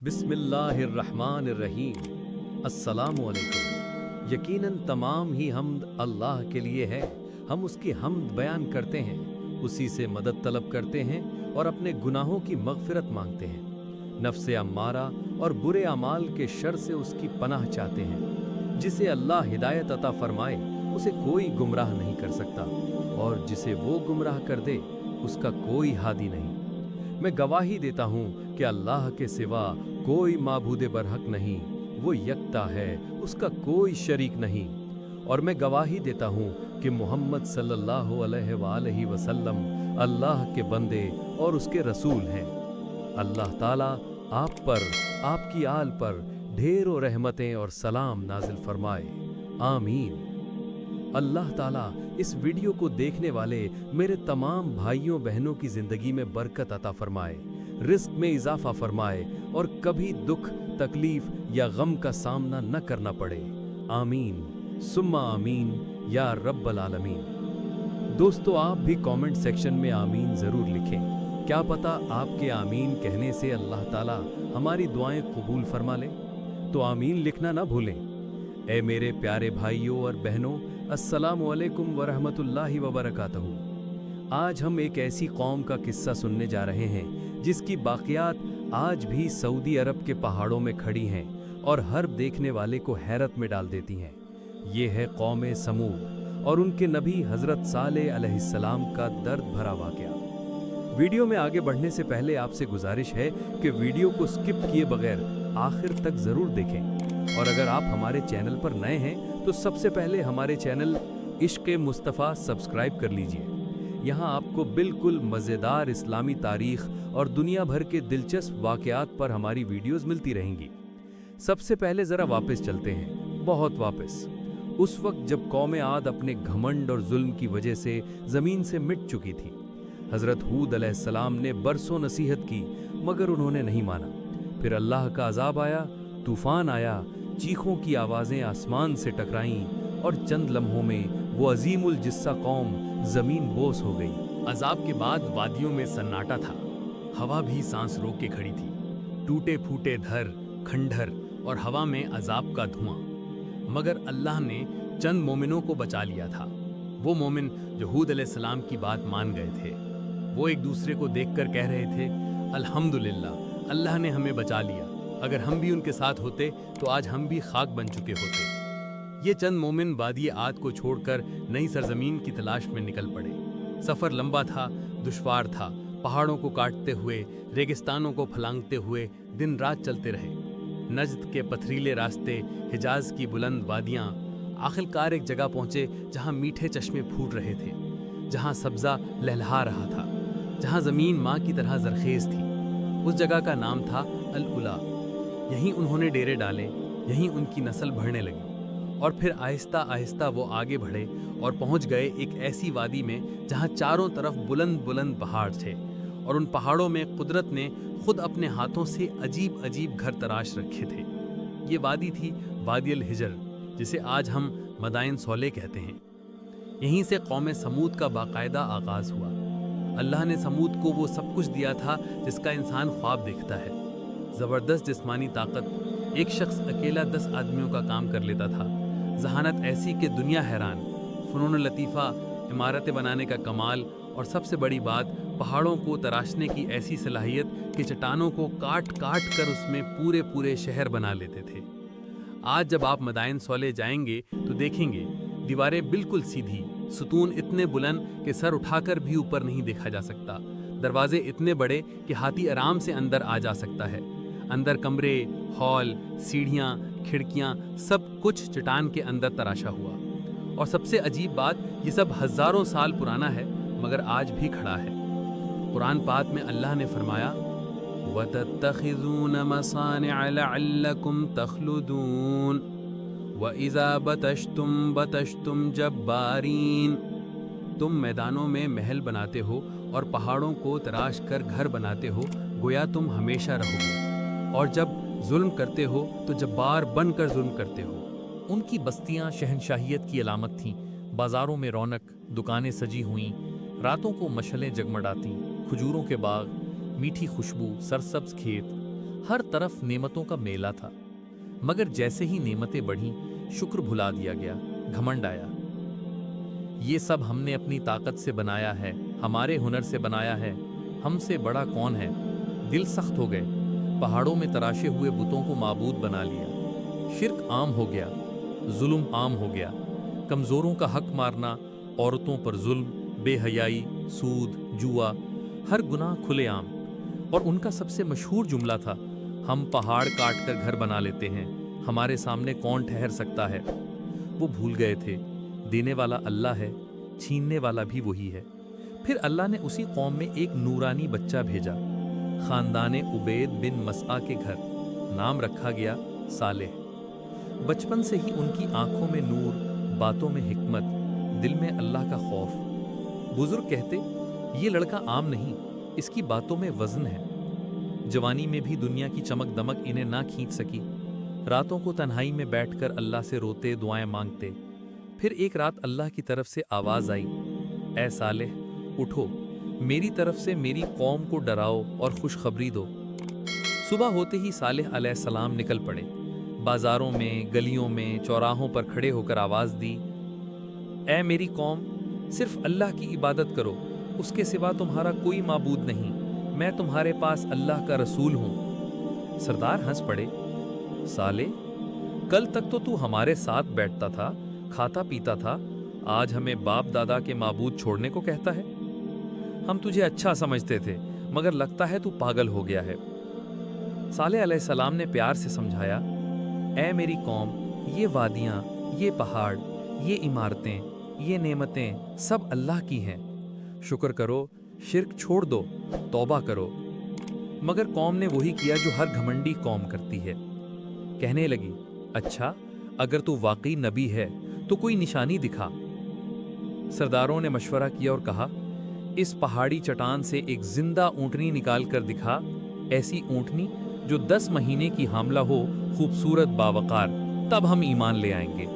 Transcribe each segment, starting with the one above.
बिस्मिल्लाहिर्रहमानिर्रहीम। अस्सलामुअलैकुम। यकीनन तमाम ही हम्द अल्लाह के लिए है। हम उसकी हम्द बयान करते हैं, उसी से मदद तलब करते हैं और अपने गुनाहों की मग़फ़िरत मांगते हैं। नफ्स अम्मारा और बुरे अमाल के शर से उसकी पनाह चाहते हैं। जिसे अल्लाह हिदायत अता फरमाए उसे कोई गुमराह नहीं कर सकता, और जिसे वो गुमराह कर दे उसका कोई हादी नहीं। मैं गवाही देता हूँ कि अल्लाह के सिवा कोई माबूदे बरहक नहीं, वो यकता है, उसका कोई शरीक नहीं। और मैं गवाही देता हूँ कि मोहम्मद सल्लल्लाहु अलैहि वसल्लम अल्लाह के बंदे और उसके रसूल हैं। अल्लाह ताला आप पर, आपकी आल पर ढेरों रहमतें और सलाम नाजिल फरमाए। आमीन। अल्लाह ताला इस वीडियो को देखने वाले मेरे तमाम भाइयों बहनों की जिंदगी में बरकत अता फरमाए, रिस्क में इजाफा फरमाए और कभी दुख, तकलीफ या गम का सामना न करना पड़े। आमीन सुम्मा आमीन या रब्बल आलमीन। दोस्तों, आप भी कमेंट सेक्शन में आमीन जरूर लिखें। क्या पता आपके आमीन कहने से अल्लाह ताला हमारी दुआएं कबूल फरमा ले। तो आमीन लिखना ना भूलें। ऐ मेरे प्यारे भाइयों और बहनों, अस्सलामु अलैकुम वरहमतुल्लाहि वबरकातुहू। आज हम एक ऐसी कौम का किस्सा सुनने जा रहे हैं जिसकी बाक़ियात आज भी सऊदी अरब के पहाड़ों में खड़ी हैं और हर देखने वाले को हैरत में डाल देती हैं। ये है कौम समूद और उनके नबी हज़रत सालेह अलैहिस्सलाम का दर्द भरा वाक़या। वीडियो में आगे बढ़ने से पहले आपसे गुजारिश है कि वीडियो को स्किप किए बगैर आखिर तक ज़रूर देखें, और अगर आप हमारे चैनल पर नए हैं तो सबसे पहले हमारे चैनल इश्क़ मुस्तफ़ा सब्सक्राइब कर लीजिए। यहाँ आपको बिल्कुल मज़ेदार इस्लामी तारीख़ और दुनिया भर के दिलचस्प वाक़यात पर हमारी वीडियोज़ मिलती रहेंगी। सबसे पहले ज़रा वापस चलते हैं, बहुत वापस। उस वक्त जब कौम आद अपने घमंड और जुल्म की वजह से ज़मीन से मिट चुकी थी। हज़रत हूद अलैहिस्सलाम ने बरसों नसीहत की मगर उन्होंने नहीं माना। फिर अल्लाह का अज़ाब आया, तूफ़ान आया, चीखों की आवाज़ें आसमान से टकराईं और चंद लम्हों में वो अजीमुल जिस्सा कौम ज़मीन बोस हो गई। अजाब के बाद वादियों में सन्नाटा था, हवा भी सांस रोक के खड़ी थी। टूटे फूटे धर, खंडहर और हवा में अजाब का धुआं। मगर अल्लाह ने चंद मोमिनों को बचा लिया था। वो मोमिन जो हूद अलैहिस्सलाम की बात मान गए थे। वो एक दूसरे को देखकर कह रहे थे, अल्हम्दुलिल्लाह, अल्लाह ने हमें बचा लिया। अगर हम भी उनके साथ होते तो आज हम भी खाक बन चुके होते। ये चंद मोमिन वादी आद को छोड़कर नई सरजमीन की तलाश में निकल पड़े। सफ़र लंबा था, दुश्वार था। पहाड़ों को काटते हुए, रेगिस्तानों को फलांगते हुए दिन रात चलते रहे। नजद के पथरीले रास्ते, हिजाज की बुलंद वादियाँ। आखिरकार एक जगह पहुँचे जहाँ मीठे चश्मे फूट रहे थे, जहाँ सब्ज़ा लहलहा रहा था, जहाँ ज़मीन माँ की तरह ज़रखेज़ थी। उस जगह का नाम था अल उला। यहीं उन्होंने डेरे डाले, यहीं उनकी नस्ल बढ़ने लगी। और फिर आहिस्ता आहिस्ता वो आगे बढ़े और पहुंच गए एक ऐसी वादी में जहां चारों तरफ बुलंद बुलंद पहाड़ थे, और उन पहाड़ों में कुदरत ने खुद अपने हाथों से अजीब अजीब घर तराश रखे थे। ये वादी थी वादी अल हिजर, जिसे आज हम मदाइन सौले कहते हैं। यहीं से कौम समूद का बाकायदा आगाज़ हुआ। अल्लाह ने समूद को वो सब कुछ दिया था जिसका इंसान ख्वाब देखता है। ज़बरदस्त जिस्मानी ताकत, एक शख्स अकेला 10 आदमियों का काम कर लेता था। जहानत ऐसी कि दुनिया हैरान, फ़नून लतीफ़ा, इमारतें बनाने का कमाल, और सबसे बड़ी बात, पहाड़ों को तराशने की ऐसी सलाहियत कि चट्टानों को काट काट कर उसमें पूरे पूरे शहर बना लेते थे। आज जब आप मदाइन सौले जाएंगे तो देखेंगे दीवारें बिल्कुल सीधी, सुतून इतने बुलंद कि सर उठाकर भी ऊपर नहीं देखा जा सकता, दरवाजे इतने बड़े कि हाथी आराम से अंदर आ जा सकता है। अंदर कमरे, हॉल, सीढ़ियाँ, खिड़कियाँ, सब कुछ चट्टान के अंदर तराशा हुआ। और सबसे अजीब बात, ये सब हज़ारों साल पुराना है मगर आज भी खड़ा है। कुरान पाक में अल्लाह ने फरमाया, वतत्तखिज़ून मसानिअ लअल्लकुम तख़लुदून वइज़ा बतश्तुम जब्बारीन। तुम मैदानों में महल बनाते हो और पहाड़ों को तराश कर घर बनाते हो, गोया तुम हमेशा रहोगे, और जब जुल्म करते हो तो जब्बार बनकर जुल्म करते हो। उनकी बस्तियां शहनशाहियत की अलामत थीं। बाजारों में रौनक, दुकानें सजी हुईं, रातों को मशलें जगमगाती, खजूरों के बाग, मीठी खुशबू, सरसब्ज खेत। हर तरफ नेमतों का मेला था। मगर जैसे ही नेमतें बढ़ीं, शुक्र भुला दिया गया, घमंड आया। ये सब हमने अपनी ताकत से बनाया है, हमारे हुनर से बनाया है, हमसे बड़ा कौन है। दिल सख्त हो गए, पहाड़ों में तराशे हुए बुतों को माबूद बना लिया। शिर्क आम हो गया, जुल्म आम हो गया, कमज़ोरों का हक मारना, औरतों पर जुल्म, बेहयाई, सूद, जुआ, हर गुनाह खुलेआम। और उनका सबसे मशहूर जुमला था, हम पहाड़ काट कर घर बना लेते हैं, हमारे सामने कौन ठहर सकता है। वो भूल गए थे, देने वाला अल्लाह है, छीनने वाला भी वही है। फिर अल्लाह ने उसी कौम में एक नूरानी बच्चा भेजा, खानदाने उबैद बिन मसआ के घर। नाम रखा गया सालेह। बचपन से ही उनकी आंखों में नूर, बातों में हिकमत, दिल में अल्लाह का खौफ। बुजुर्ग कहते, ये लड़का आम नहीं, इसकी बातों में वजन है। जवानी में भी दुनिया की चमक दमक इन्हें ना खींच सकी। रातों को तन्हाई में बैठकर अल्लाह से रोते, दुआएं मांगते। फिर एक रात अल्लाह की तरफ से आवाज आई, ऐ सालेह उठो, मेरी तरफ से मेरी कौम को डराओ और खुशखबरी दो। सुबह होते ही सालेह अलैहिस्सलाम निकल पड़े। बाजारों में, गलियों में, चौराहों पर खड़े होकर आवाज दी, ऐ मेरी कौम, सिर्फ अल्लाह की इबादत करो, उसके सिवा तुम्हारा कोई माबूद नहीं, मैं तुम्हारे पास अल्लाह का रसूल हूं। सरदार हंस पड़े, साले, कल तक तो तू हमारे साथ बैठता था, खाता पीता था, आज हमें बाप दादा के माबूद छोड़ने को कहता है। हम तुझे अच्छा समझते थे, मगर लगता है तू पागल हो गया है। सालेह अलैहिस्सलाम ने प्यार से समझाया, ऐ मेरी कौम, ये वादियाँ, ये पहाड़, ये इमारतें, ये नेमतें सब अल्लाह की हैं। शुक्र करो, शिर्क छोड़ दो, तौबा करो। मगर कौम ने वही किया जो हर घमंडी कौम करती है। कहने लगी, अच्छा, अगर तू वाकई नबी है तो कोई निशानी दिखा। सरदारों ने मशवरा किया और कहा, इस पहाड़ी चट्टान से एक जिंदा ऊँटनी निकाल कर दिखा, ऐसी ऊँटनी जो 10 महीने की हामला हो, खूबसूरत बावकार, तब हम ईमान ले आएंगे।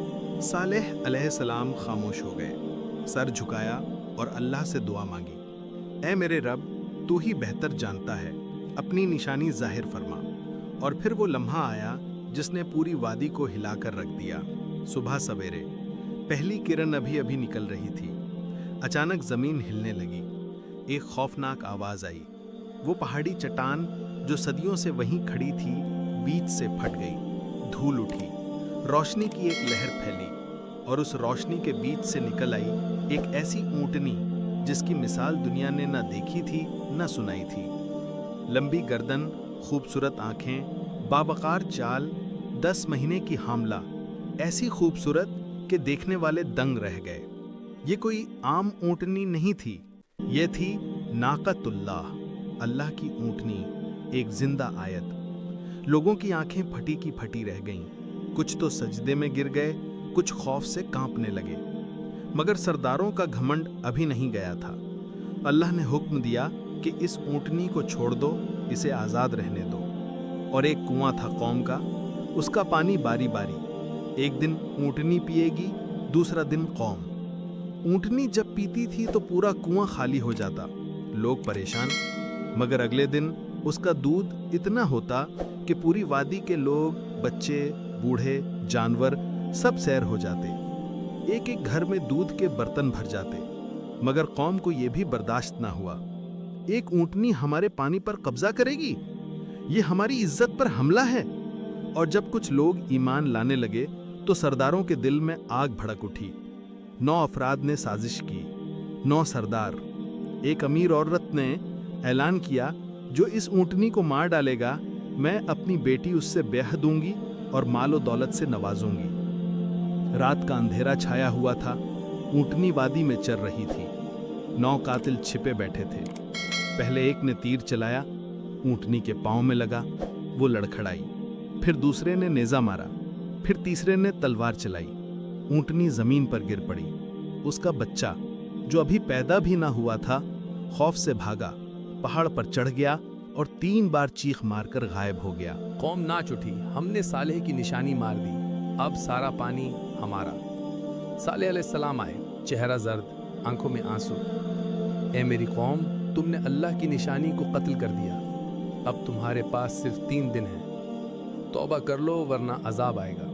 सालेह अलैहिस्सलाम खामोश हो गए, सर झुकाया और अल्लाह से दुआ मांगी, ऐ मेरे रब, तू ही बेहतर जानता है, अपनी निशानी जाहिर फरमा। और फिर वो लम्हा आया जिसने पूरी वादी को हिलाकर रख दिया। सुबह सवेरे पहली किरण अभी अभी निकल रही थी, अचानक जमीन हिलने लगी। एक खौफनाक आवाज आई। वो पहाड़ी चट्टान जो सदियों से वहीं खड़ी थी, बीच से फट गई। धूल उठी, रोशनी की एक लहर फैली और उस रोशनी के बीच से निकल आई एक ऐसी ऊँटनी जिसकी मिसाल दुनिया ने न देखी थी न सुनाई थी। लंबी गर्दन, खूबसूरत आंखें, बावकार चाल, 10 महीने की हामला, ऐसी खूबसूरत कि देखने वाले दंग रह गए। ये कोई आम ऊँटनी नहीं थी, ये थी नाकतुल्लाह, अल्लाह की ऊँटनी, एक जिंदा आयत। लोगों की आंखें फटी की फटी रह गईं, कुछ तो सजदे में गिर गए, कुछ खौफ से कांपने लगे। मगर सरदारों का घमंड अभी नहीं गया था। अल्लाह ने हुक्म दिया कि इस ऊँटनी को छोड़ दो, इसे आज़ाद रहने दो। और एक कुआं था कौम का, उसका पानी बारी बारी, एक दिन ऊँटनी पिएगी, दूसरा दिन कौम। ऊँटनी जब पीती थी तो पूरा कुआं खाली हो जाता, लोग परेशान। मगर अगले दिन उसका दूध इतना होता कि पूरी वादी के लोग, बच्चे, बूढ़े, जानवर सब सैर हो जाते। एक एक घर में दूध के बर्तन भर जाते। मगर कौम को यह भी बर्दाश्त ना हुआ। एक ऊँटनी हमारे पानी पर कब्जा करेगी, ये हमारी इज्जत पर हमला है। और जब कुछ लोग ईमान लाने लगे तो सरदारों के दिल में आग भड़क उठी। 9 अफराद ने साजिश की, 9 सरदार। एक अमीर औरत ने ऐलान किया, जो इस ऊँटनी को मार डालेगा, मैं अपनी बेटी उससे ब्याह दूंगी और मालो दौलत से नवाजूंगी। रात का अंधेरा छाया हुआ था, ऊँटनी वादी में चर रही थी। 9 कातिल छिपे बैठे थे। पहले एक ने तीर चलाया, ऊँटनी के पांव में लगा, वो लड़खड़ाई। फिर दूसरे ने नेजा मारा, फिर तीसरे ने तलवार चलाई। ऊँटनी जमीन पर गिर पड़ी। उसका बच्चा, जो अभी पैदा भी ना हुआ था, खौफ से भागा, पहाड़ पर चढ़ गया और 3 बार चीख मारकर गायब हो गया। कौम नाच उठी, हमने सालेह की निशानी मार दी, अब सारा पानी हमारा। सालेह अलैहिस्सलाम आए, चेहरा जर्द, आंखों में आंसू। ए मेरी कौम, तुमने अल्लाह की निशानी को कत्ल कर दिया। اب تمہارے پاس صرف 3 دن ہیں، توبہ کر لو ورنہ عذاب آئے گا۔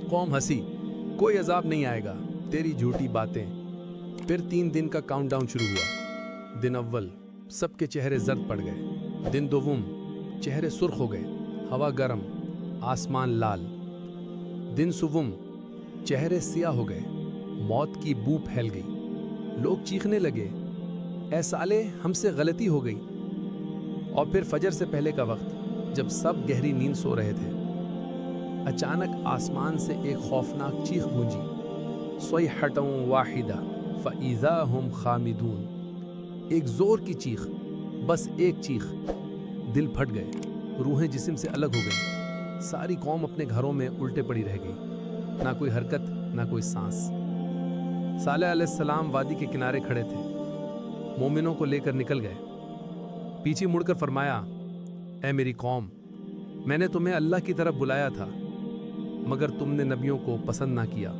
قوم ہنسی، کوئی عذاب نہیں آئے گا، تیری جھوٹی باتیں۔ پھر 3 دن کا کاؤنٹ ڈاؤن شروع ہوا۔ دن اول سب کے چہرے زرد پڑ گئے، دن دوم چہرے سرخ ہو گئے، ہوا گرم، آسمان لال۔ دن سوم چہرے سیاہ ہو گئے، موت کی بو پھیل گئی، لوگ چیخنے لگے، اے سالے ہم سے غلطی ہو گئی۔ اور پھر فجر سے پہلے کا وقت جب سب گہری نیند سو رہے تھے، اچانک آسمان سے ایک خوفناک چیخ گونجی، صیحۃ واحدہ فاذا ہم خامدون۔ ایک زور کی چیخ، بس ایک چیخ۔ دل پھٹ گئے، روحیں جسم سے الگ ہو گئیں، ساری قوم اپنے گھروں میں الٹے پڑی رہ گئی، نہ کوئی حرکت نہ کوئی سانس۔ صالح علیہ السلام وادی کے کنارے کھڑے تھے، مومنوں کو لے کر نکل گئے۔ پیچھے مڑ کر فرمایا، اے میری قوم، میں نے تمہیں اللہ کی طرف بلایا تھا مگر تم نے نبیوں کو پسند نہ کیا۔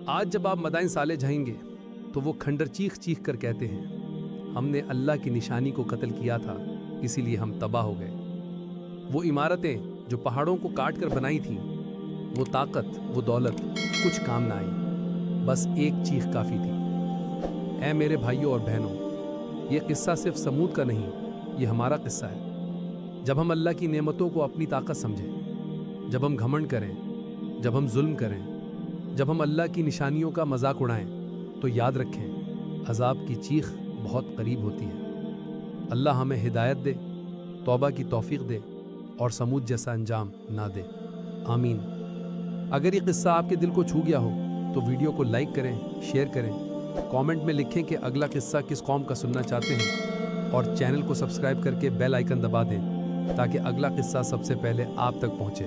آج جب آپ مدائن صالح جائیں گے تو وہ کھنڈر چیخ چیخ کر کہتے ہیں، ہم نے اللہ کی نشانی کو قتل کیا تھا، اسی لیے ہم تباہ ہو گئے۔ وہ عمارتیں جو پہاڑوں کو کاٹ کر بنائی تھیں، وہ طاقت، وہ دولت کچھ کام نہ آئی، بس ایک چیخ کافی تھی۔ اے میرے بھائیوں اور بہنوں، یہ قصہ صرف سمود کا نہیں، یہ ہمارا قصہ ہے۔ جب ہم اللہ کی نعمتوں کو اپنی طاقت سمجھیں، جب ہم گھمنڈ کریں، جب ہم ظلم کریں، جب ہم اللہ کی نشانیوں کا مذاق اڑائیں، تو یاد رکھیں عذاب کی چیخ بہت قریب ہوتی ہے۔ اللہ ہمیں ہدایت دے، توبہ کی توفیق دے اور سمود جیسا انجام نہ دے، آمین۔ اگر یہ قصہ آپ کے دل کو چھو گیا ہو تو ویڈیو کو لائک کریں، شیئر کریں، کامنٹ میں لکھیں کہ اگلا قصہ کس قوم کا سننا چاہتے ہیں، اور چینل کو سبسکرائب کر کے بیل آئیکن دبا دیں تاکہ اگلا قصہ سب سے پہلے آپ تک پہنچے۔